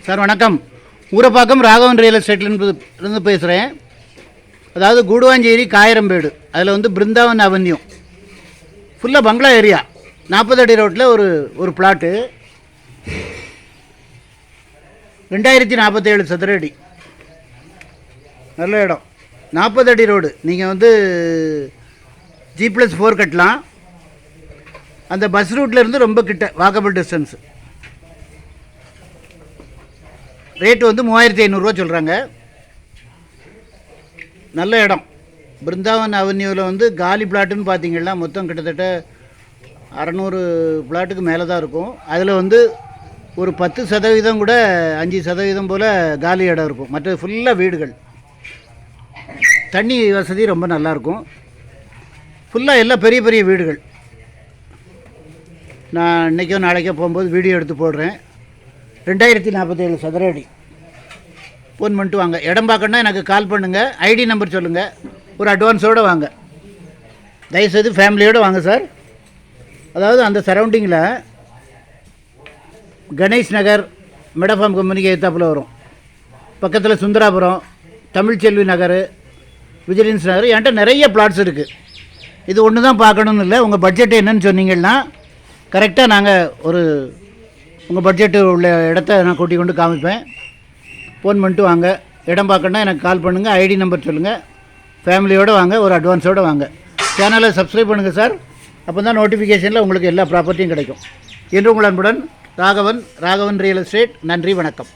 Sir வணக்கம். Urapakkam Raghavan real எஸ்டேட்லேருந்து பேசுகிறேன். அதாவது கூடுவாஞ்சேரி காயரம்பேடு, அதில் வந்து பிருந்தாவன் அவென்யூ ஃபுல்லாக பங்களா ஏரியா, 40 அடி ரோட்டில் ஒரு பிளாட்டு, 2047 சதுர அடி, நல்ல இடம், 40 அடி ரோடு. நீங்கள் வந்து G+4 கட்டலாம். அந்த பஸ் ரூட்லேருந்து ரொம்ப கிட்ட, வாக்கபிள் டிஸ்டன்ஸு. ரேட்டு வந்து 3500 சொல்கிறாங்க. நல்ல இடம். பிருந்தாவன் அவென்யூவில் வந்து காலி பிளாட்டுன்னு பார்த்தீங்கன்னா மொத்தம் கிட்டத்தட்ட 600 பிளாட்டுக்கு மேலே தான் இருக்கும். அதில் வந்து ஒரு 10% கூட 5% போல் காலி இடம் இருக்கும். மற்றது ஃபுல்லாக வீடுகள். தண்ணி வசதி ரொம்ப நல்லாயிருக்கும். ஃபுல்லாக எல்லாம் பெரிய பெரிய வீடுகள். நான் இன்றைக்கோ நாளைக்கோ போகும்போது வீடியோ எடுத்து போடுறேன். 2047 சதுர அடி. ஃபோன் பண்ணிட்டு வாங்க. இடம் பார்க்கணுன்னா எனக்கு கால் பண்ணுங்கள், ஐடி நம்பர் சொல்லுங்கள், ஒரு அட்வான்ஸோடு வாங்க. தயவுசெய்து ஃபேமிலியோடு வாங்க சார். அதாவது அந்த சரௌண்டிங்கில் கணேஷ் நகர் மெடஃபார்ம் கம்பெனிக்கு எதிர்த்தாப்பில் வரும். பக்கத்தில் சுந்தராபுரம், தமிழ்ச்செல்வி நகர், விஜிலன்ஸ் நகர், என்கிட்ட நிறைய பிளாட்ஸ் இருக்குது. இது ஒன்று தான் பார்க்கணுன்னு இல்லை. உங்கள் பட்ஜெட் என்னன்னு சொன்னீங்கன்னா கரெக்டாக நாங்கள் உங்கள் பட்ஜெட்டு உள்ள இடத்த நான் கூட்டி கொண்டு காமிப்பேன். ஃபோன் பண்ணிட்டு வாங்க. இடம் பார்க்கணுன்னா எனக்கு கால் பண்ணுங்கள், ஐடி நம்பர் சொல்லுங்கள், ஃபேமிலியோடு வாங்க, ஒரு அட்வான்ஸோடு வாங்க. சேனலை சப்ஸ்கிரைப் பண்ணுங்கள் சார். அப்போ தான் நோட்டிஃபிகேஷனில் உங்களுக்கு எல்லா ப்ராப்பர்ட்டியும் கிடைக்கும். என்று உங்கள் அன்புடன் ராகவன் ரியல் எஸ்டேட். நன்றி, வணக்கம்.